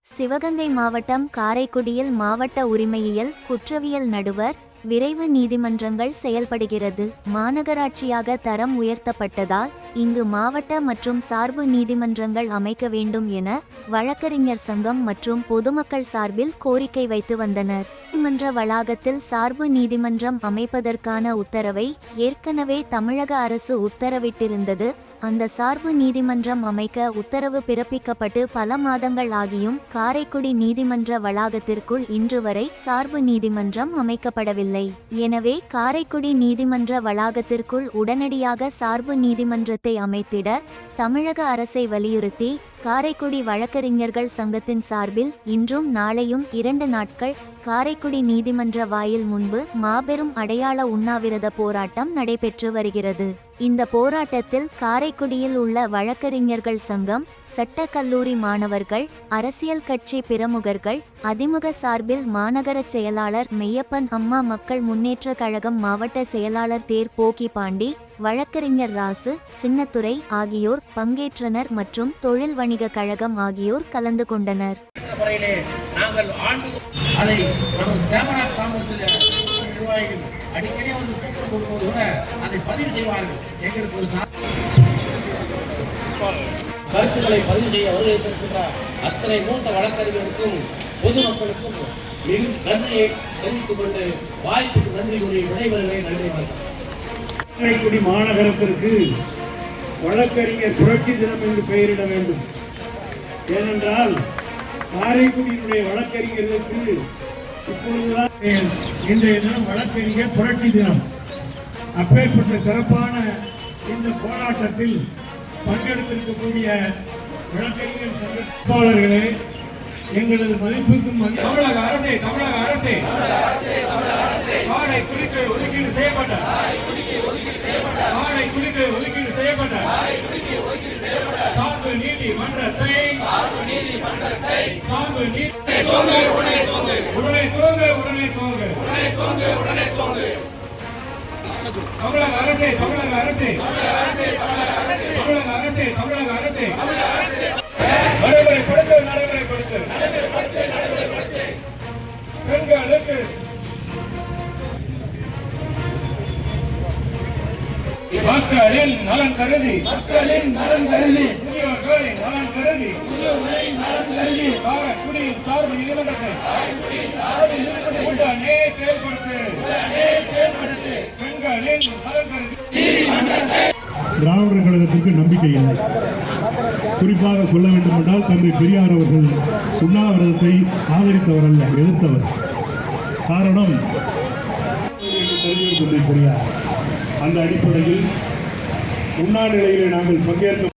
சிவகங்கை மாவட்டம் காரைக்குடியில் மாவட்ட உரிமையியல் குற்றவியல் நடுவர் விரைவு நீதிமன்றங்கள் செயல்படுகிறது. மாநகராட்சியாக தரம் உயர்த்தப்பட்டதால் இங்கு மாவட்ட மற்றும் சார்பு நீதிமன்றங்கள் அமைக்க வேண்டும் என வழக்கறிஞர் சங்கம் மற்றும் பொதுமக்கள் சார்பில் கோரிக்கை வைத்து வந்தனர். நீதிமன்ற வளாகத்தில் சார்பு நீதிமன்றம் அமைப்பதற்கான உத்தரவை ஏற்கனவே தமிழக அரசு உத்தரவிட்டிருந்தது. அந்த சார்பு நீதிமன்றம் அமைக்க உத்தரவு பிறப்பிக்கப்பட்டு பல மாதங்கள் ஆகியும் காரைக்குடி நீதிமன்ற வளாகத்திற்குள் இன்று வரை சார்பு நீதிமன்றம் அமைக்கப்படவில்லை. எனவே காரைக்குடி நீதிமன்ற வளாகத்திற்குள் உடனடியாக சார்பு நீதிமன்றத்தை அமைத்திட தமிழக அரசை வலியுறுத்தி காரைக்குடி வழக்கறிஞர்கள் சங்கத்தின் சார்பில் இன்றும் நாளையும் 2 நாட்கள் காரைக்குடி நீதிமன்ற வாயில் முன்பு மாபெரும் அடையாள உண்ணாவிரத போராட்டம் நடைபெற்று வருகிறது. இந்த போராட்டத்தில் காரைக்குடியில் உள்ள வழக்கறிஞர்கள் சங்கம், சட்ட கல்லூரி மாணவர்கள், அரசியல் கட்சி பிரமுகர்கள், அதிமுக சார்பில் மாநகர செயலாளர் மெய்யப்பன், அம்மா மக்கள் முன்னேற்ற கழகம் மாவட்ட செயலாளர் தேர் போக்கி பாண்டி, வழக்கறிஞர் ராசு, சின்னத்துரை ஆகியோர் பங்கேற்றனர் மற்றும் தொழில் வணிக கழகம் ஆகியோர் கலந்து கொண்டனர். அடிக்கடி கூட அதை பதிவு செய்வார்கள். எங்களுக்கு ஒரு கருத்துக்களை பதிவு செய்ய வருகின்ற அத்தனை மூத்த வழக்கறிஞருக்கும் பொதுமக்களுக்கும் மிகவும் நன்றியை தெரிவித்துக் கொண்டு வாய்ப்புக்கு நன்றி கூறி விடைபெறுகிறேன். நன்றி வணக்கம். காரைக்குடி மாநகரத்திற்கு வழக்கறிஞர் புரட்சி தினம் என்று பெயரிட வேண்டும். ஏனென்றால் காரைக்குடியினுடைய வழக்கறிஞர்களுக்கு இப்பொழுதுதான் இன்றைய தினம் வழக்கறிஞர் புரட்சி தினம். அப்பேற்பட்ட சிறப்பான இந்த போராட்டத்தில் பங்கெடுத்திருக்கக்கூடிய வழக்கறிஞர் சங்கங்களே, எங்களது மதிப்புக்கும் தமிழக அரசே காரைக்குடிக்கு ஒதுக்கீடு செய்யப்பட்ட சார்பு நீதிமன்றத்தை உடனே துவங்கு. தமிழக அரசே நடைமுறைப்படுத்து பெண்களுக்கு மக்களின் நலன் கருதி முதியோர்களின் நலன் கருதி காரைக்குடியில் சார்பு நீதிமன்றத்தை உடனே செயல்படுத்து பெண்களின் நலன் கருதி. திராவிடர் கழகத்திற்கு நம்பிக்கை இல்லை. குறிப்பாக சொல்ல வேண்டும் என்றால் தந்தை பெரியார் அவர்கள் உண்ணாவிரதத்தை ஆதரித்தவர் அல்ல, எதிர்த்தவர். காரணம் தந்தை பெரியார். அந்த அடிப்படையில் உண்ணாநிலையிலே நாங்கள் பங்கேற்க